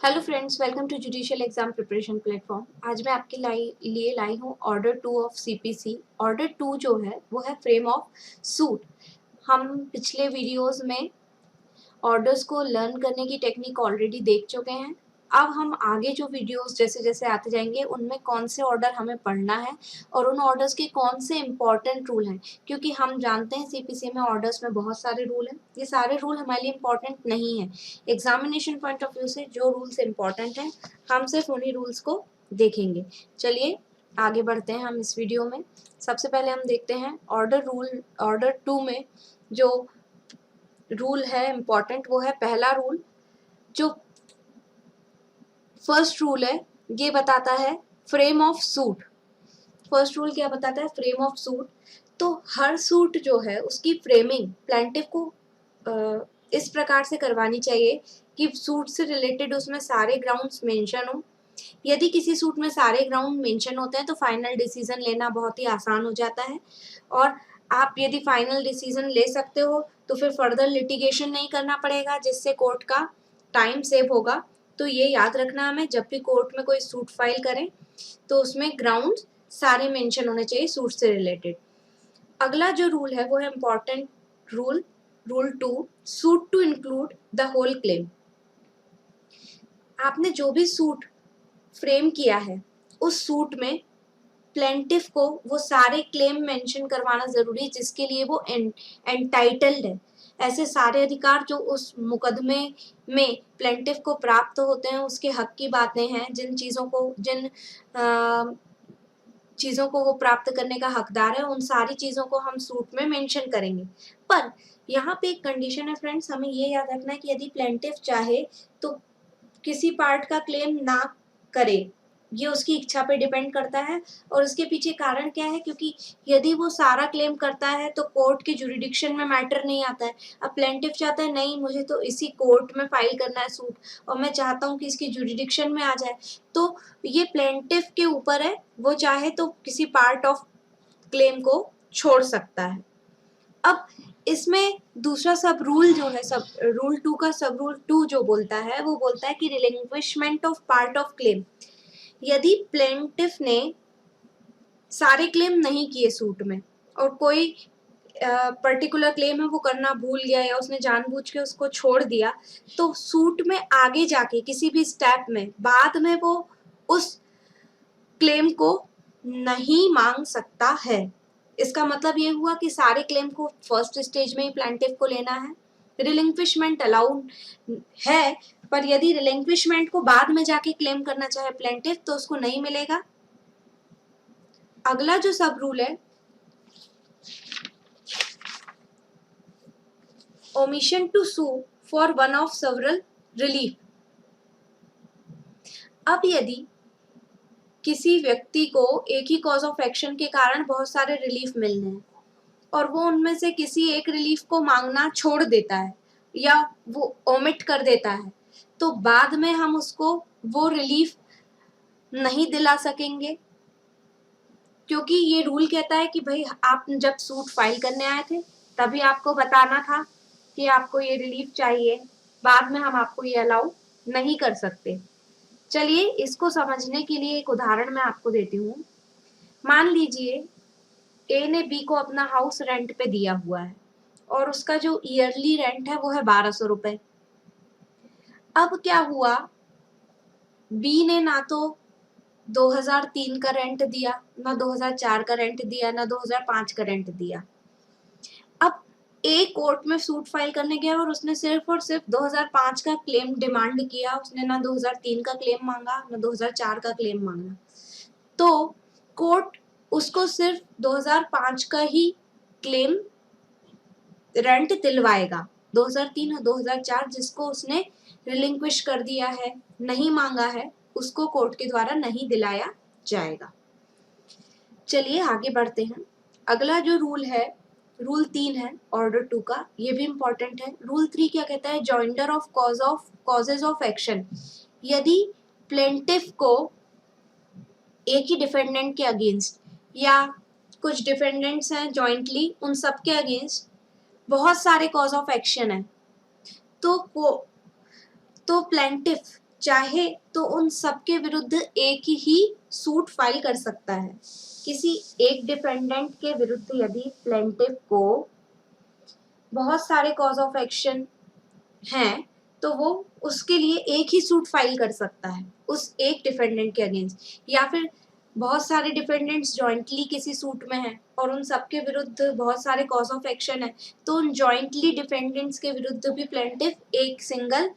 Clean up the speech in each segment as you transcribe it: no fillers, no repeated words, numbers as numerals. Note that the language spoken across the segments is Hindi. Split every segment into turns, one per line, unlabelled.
Hello friends, welcome to judicial exam preparation platform. आज मैं आपके लिए लाई हूँ ऑर्डर 2 ऑफ सीपीसी। ऑर्डर 2 जो है वो है फ्रेम ऑफ सूट। हम पिछले वीडियोस में ऑर्डर्स को लर्न करने की टेक्निक ऑलरेडी देख चुके हैं। अब हम आगे जो वीडियोस जैसे जैसे आते जाएंगे उनमें कौन से ऑर्डर हमें पढ़ना है और उन ऑर्डर्स के कौन से इम्पॉर्टेंट रूल हैं, क्योंकि हम जानते हैं सीपीसी में ऑर्डर्स में बहुत सारे रूल हैं। ये सारे रूल हमारे लिए इम्पॉर्टेंट नहीं है। एग्जामिनेशन पॉइंट ऑफ व्यू से जो रूल्स इम्पॉर्टेंट हैं हम सिर्फ उन्हीं रूल्स को देखेंगे। चलिए आगे बढ़ते हैं हम इस वीडियो में। सबसे पहले हम देखते हैं ऑर्डर 2 में जो रूल है इम्पॉर्टेंट, वो है पहला रूल। जो फर्स्ट रूल है ये बताता है frame of suit. First rule क्या बताता है? Frame of suit. तो हर सूट जो है उसकी फ्रेमिंग प्लेंटिफ को इस प्रकार से करवानी चाहिए कि सूट से रिलेटेड उसमें सारे ग्राउंड्स मेंशन हो। यदि किसी सूट में सारे ग्राउंड मेंशन होते हैं तो फाइनल डिसीजन लेना बहुत ही आसान हो जाता है, और आप यदि फाइनल डिसीजन ले सकते हो तो फिर फर्दर लिटिगेशन नहीं करना पड़ेगा, जिससे कोर्ट का टाइम सेव होगा। तो ये याद रखना हमें, जब भी कोर्ट में कोई सूट फाइल करें तो उसमें ग्राउंड सारे मेंशन होने चाहिए सूट से रिलेटेड। अगला जो रूल है वो है important rule, rule 2, suit to include the whole claim. आपने जो भी सूट फ्रेम किया है उस सूट में प्लेंटिफ को वो सारे क्लेम मेंशन करवाना जरूरी है जिसके लिए वो एंटाइटल्ड है। ऐसे सारे अधिकार जो उस मुकदमे में प्लेंटिफ को प्राप्त होते हैं, उसके हक की बातें हैं, जिन चीज़ों को वो प्राप्त करने का हकदार है, उन सारी चीज़ों को हम सूट में मेंशन करेंगे। पर यहाँ पे एक कंडीशन है फ्रेंड्स, हमें ये याद रखना है कि यदि प्लेंटिफ चाहे तो किसी पार्ट का क्लेम ना करे, ये उसकी इच्छा पे डिपेंड करता है। और उसके पीछे कारण क्या है? क्योंकि यदि वो सारा क्लेम करता है तो कोर्ट के जुरिडिक्शन में मैटर नहीं आता है। अब प्लेंटिफ चाहता है नहीं, मुझे तो इसी कोर्ट में फाइल करना है सूट और मैं चाहता हूँ कि इसकी जुरिडिक्शन में आ जाए, तो ये प्लेंटिफ के ऊपर है, वो चाहे तो किसी पार्ट ऑफ क्लेम को छोड़ सकता है। अब इसमें दूसरा सब रूल जो है, सब रूल 2 का सब रूल 2 जो बोलता है वो बोलता है कि रिलिंक्विशमेंट ऑफ पार्ट ऑफ क्लेम। यदि प्लेंटिफ ने सारे क्लेम नहीं किए सूट में और कोई पर्टिकुलर क्लेम है वो करना भूल गया या उसने जानबूझ के उसको छोड़ दिया, तो सूट में आगे जाके किसी भी स्टेप में बाद में वो उस क्लेम को नहीं मांग सकता है। इसका मतलब ये हुआ कि सारे क्लेम को फर्स्ट स्टेज में ही प्लेंटिफ को लेना है। रिलिंक्विशमेंट अलाउड है, पर यदि रिलिंक्विशमेंट को बाद में जाके क्लेम करना चाहे प्लेंटिफ तो उसको नहीं मिलेगा। अगला जो सब रूल है, omission to sue for one of several relief. अब यदि किसी व्यक्ति को एक ही कॉज ऑफ एक्शन के कारण बहुत सारे रिलीफ मिलने हैं और वो उनमें से किसी एक रिलीफ को मांगना छोड़ देता है या वो ओमिट कर देता है, तो बाद में हम उसको वो रिलीफ नहीं दिला सकेंगे, क्योंकि ये रूल कहता है कि भाई आप जब सूट फाइल करने आए थे तभी आपको बताना था कि आपको ये रिलीफ चाहिए, बाद में हम आपको ये अलाउ नहीं कर सकते। चलिए इसको समझने के लिए एक उदाहरण मैं आपको देती हूँ। मान लीजिए ए ने बी को अपना हाउस रेंट पे दिया हुआ है और उसका जो ईयरली रेंट है वो है 1200 रुपए। अब क्या हुआ, बी ने ना तो 2003 का रेंट दिया, ना 2004 का रेंट दिया, ना 2005 का रेंट दिया। अब ए कोर्ट में सूट फाइल करने गया और उसने सिर्फ और सिर्फ 2005 का क्लेम डिमांड किया। उसने ना 2003 का क्लेम मांगा ना 2004 का क्लेम मांगा। तो कोर्ट उसको सिर्फ 2005 का ही क्लेम रेंट दिलवाएगा। 2003 और 2004 जिसको उसने रिलिंक्विश कर दिया है, नहीं मांगा है, उसको कोर्ट के द्वारा नहीं दिलाया जाएगा। चलिए आगे बढ़ते हैं। अगला जो रूल है, रूल 3 है ऑर्डर 2 का, ये भी इंपॉर्टेंट है। रूल 3 क्या कहता है? Joinder of causes of action. यदि प्लेंटिफ को एक ही डिफेंडेंट के अगेंस्ट या कुछ डिफेंडेंट्स हैं जॉइंटली, उन सब के अगेंस्ट बहुत सारे कॉज ऑफ एक्शन है, तो प्लेंटिफ चाहे तो उन सबके विरुद्ध एक ही सूट फाइल कर सकता है। किसी एक डिफेंडेंट के विरुद्ध यदि प्लेंटिफ को बहुत सारे कॉज ऑफ एक्शन हैं तो वो उसके लिए एक ही सूट फाइल कर सकता है उस एक डिफेंडेंट के अगेंस्ट, या फिर बहुत सारे डिफेंडेंट्स जॉइंटली किसी सूट में हैं और उन सबके विरुद्ध बहुत सारे कॉज ऑफ एक्शन है, तो उन जॉइंटली डिफेंडेंट्स के विरुद्ध भी प्लेंटिफ एक सिंगल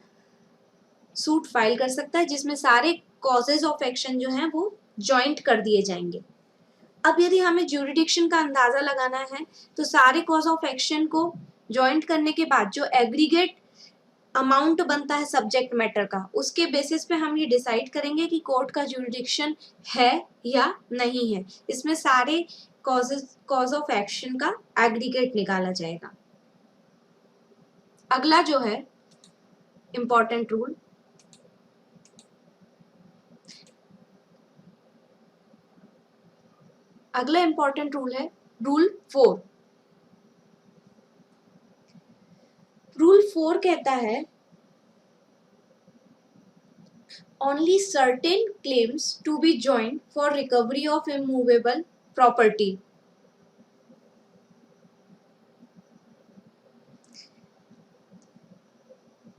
सूट फाइल कर सकता है जिसमें सारे कॉजेज ऑफ एक्शन जो हैं वो जॉइंट कर दिए जाएंगे। अब यदि हमें ज्यूरिडिक्शन का अंदाजा लगाना है तो सारे कॉज ऑफ एक्शन को जॉइंट करने के बाद जो एग्रीगेट अमाउंट बनता है सब्जेक्ट मैटर का, उसके बेसिस पे हम ये डिसाइड करेंगे कि कोर्ट का ज्यूरिडिक्शन है या नहीं है। इसमें सारे कॉज ऑफ एक्शन का एग्रीगेट निकाला जाएगा। अगला जो है इंपॉर्टेंट रूल, अगला इंपॉर्टेंट रूल है रूल 4। रूल 4 कहता है only certain claims to be joined for recovery of immovable property।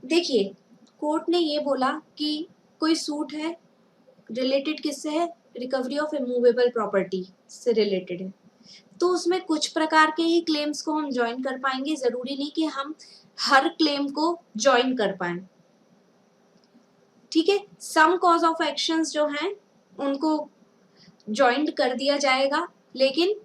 देखिए, कोर्ट ने ये बोला कि कोई सूट है, रिलेटेड किससे है, रिकवरी ऑफ इमूवेबल प्रॉपर्टी से रिलेटेड है, तो उसमें कुछ प्रकार के ही क्लेम्स को हम ज्वाइन कर पाएंगे, जरूरी नहीं कि हम हर क्लेम को ज्वाइन कर पाए। ठीक है, सम कॉज ऑफ एक्शंस जो हैं उनको ज्वाइंट कर दिया जाएगा, लेकिन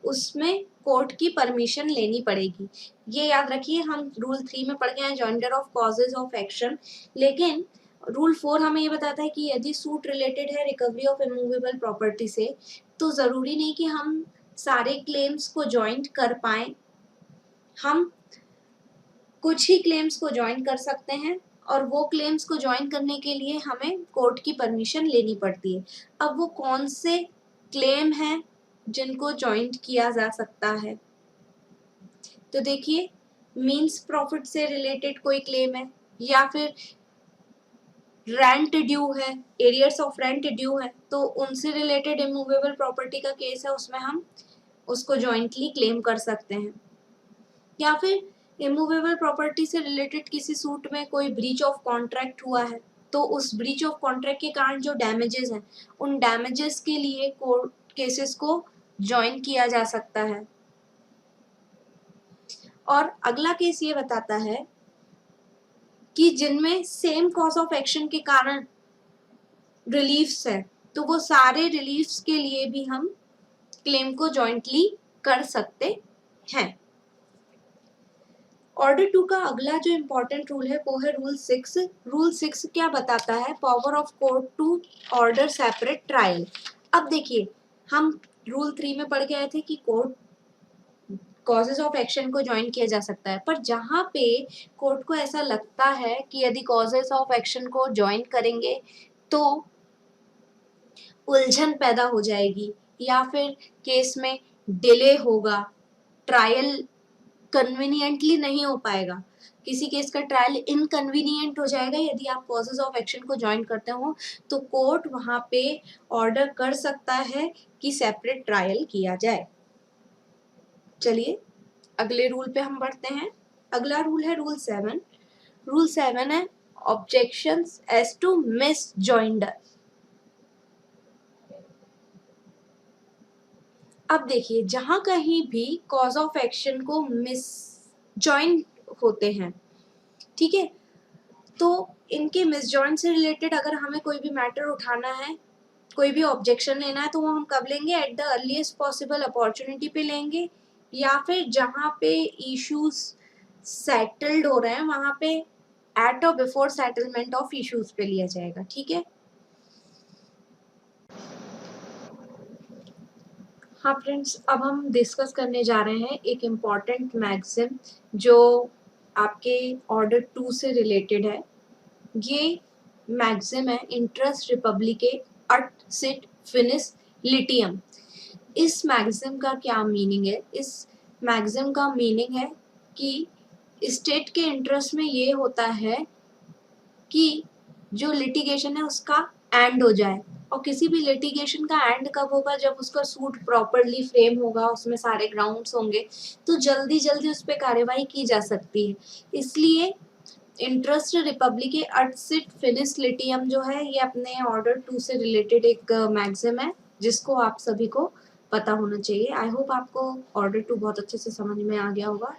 उसमें कोर्ट की परमिशन लेनी पड़ेगी। ये याद रखिए, हम रूल 3 में पढ़ गए हैं jointer of causes of action, लेकिन रूल 4 हमें ये बताता है कि यदि सूट रिलेटेड है रिकवरी ऑफ इमूवेबल प्रॉपर्टी से, तो जरूरी नहीं कि हम सारे क्लेम्स को ज्वाइंट कर पाए, हम कुछ ही क्लेम्स को ज्वाइन कर सकते हैं और वो क्लेम्स को ज्वाइन करने के लिए हमें कोर्ट की परमिशन लेनी पड़ती है। अब वो कौन से क्लेम हैं जिनको ज्वाइंट किया जा सकता है, तो देखिए, मींस प्रॉफिट से रिलेटेड कोई क्लेम है, या फिर रेंट ड्यू है, एरियर्स ऑफ रेंट ड्यू है, तो उनसे रिलेटेड इमूवेबल प्रॉपर्टी का केस है, उसमें हम उसको ज्वाइंटली क्लेम कर सकते हैं। या फिर इमूवेबल प्रॉपर्टी से रिलेटेड किसी सूट में कोई ब्रीच ऑफ कॉन्ट्रैक्ट हुआ है, तो उस ब्रीच ऑफ कॉन्ट्रैक्ट के कारण जो डैमेजेस हैं, उन डैमेजेस के लिए कोर्ट केसेस को ज्वाइन किया जा सकता है। और अगला केस ये बताता है कि जिनमें सेम कॉज ऑफ एक्शन के कारण रिलीफ्स है, तो वो सारे रिलीफ्स के लिए भी हम क्लेम को जॉइंटली कर सकते हैं। ऑर्डर 2 का अगला जो इम्पोर्टेंट रूल है वो है रूल 6। रूल 6 क्या बताता है, power of court to order separate trial. अब देखिए, हम रूल 3 में पढ़ के आए थे कि कोर्ट कॉजेज ऑफ एक्शन को ज्वाइन किया जा सकता है, पर जहाँ पे कोर्ट को ऐसा लगता है कि यदि कॉजेज ऑफ एक्शन को ज्वाइन करेंगे तो उलझन पैदा हो जाएगी या फिर केस में डिले होगा, ट्रायल कन्वीनियंटली नहीं हो पाएगा, किसी केस का ट्रायल इनकन्वीनियंट हो जाएगा यदि आप कॉजेज ऑफ एक्शन को ज्वाइन करते हो, तो कोर्ट वहां पे ऑर्डर कर सकता है कि सेपरेट ट्रायल किया जाए। चलिए अगले रूल पे हम बढ़ते हैं। अगला रूल है रूल 7। रूल 7 है objections as to misjoinder. अब देखिए, जहां कहीं भी कॉज ऑफ एक्शन को मिस जॉइन होते हैं, ठीक है, तो इनके मिस जॉइन से रिलेटेड अगर हमें कोई भी मैटर उठाना है, कोई भी ऑब्जेक्शन लेना है, तो वो हम कब लेंगे, at the earliest possible opportunity पे लेंगे, या फिर जहां पे इश्यूज सेटल्ड हो रहे हैं वहां पे एट और बिफोर सेटलमेंट ऑफ इश्यूज पे लिया जाएगा। ठीक है, हाँ फ्रेंड्स, अब हम डिस्कस करने जा रहे हैं एक इम्पॉर्टेंट मैक्सिम जो आपके ऑर्डर 2 से रिलेटेड है। ये मैक्सिम है इंट्रस्ट रिपब्लिके अट सिट फिनिस लिटियम। इस मैक्सिम का क्या मीनिंग है, इस मैक्सिम का मीनिंग है कि स्टेट के इंटरेस्ट में ये होता है कि जो लिटिगेशन है उसका एंड हो जाए। और किसी भी लिटिगेशन का एंड कब होगा, जब उसका सूट प्रॉपरली फ्रेम होगा, उसमें सारे ग्राउंड्स होंगे, तो जल्दी जल्दी उस पर कार्यवाही की जा सकती है। इसलिए इंटरेस्ट रिपब्लिक अर्टसिट फिनिस लिटियम जो है ये अपने ऑर्डर 2 से रिलेटेड एक मैक्सिम है जिसको आप सभी को पता होना चाहिए। आई होप आपको ऑर्डर 2 बहुत अच्छे से समझ में आ गया होगा।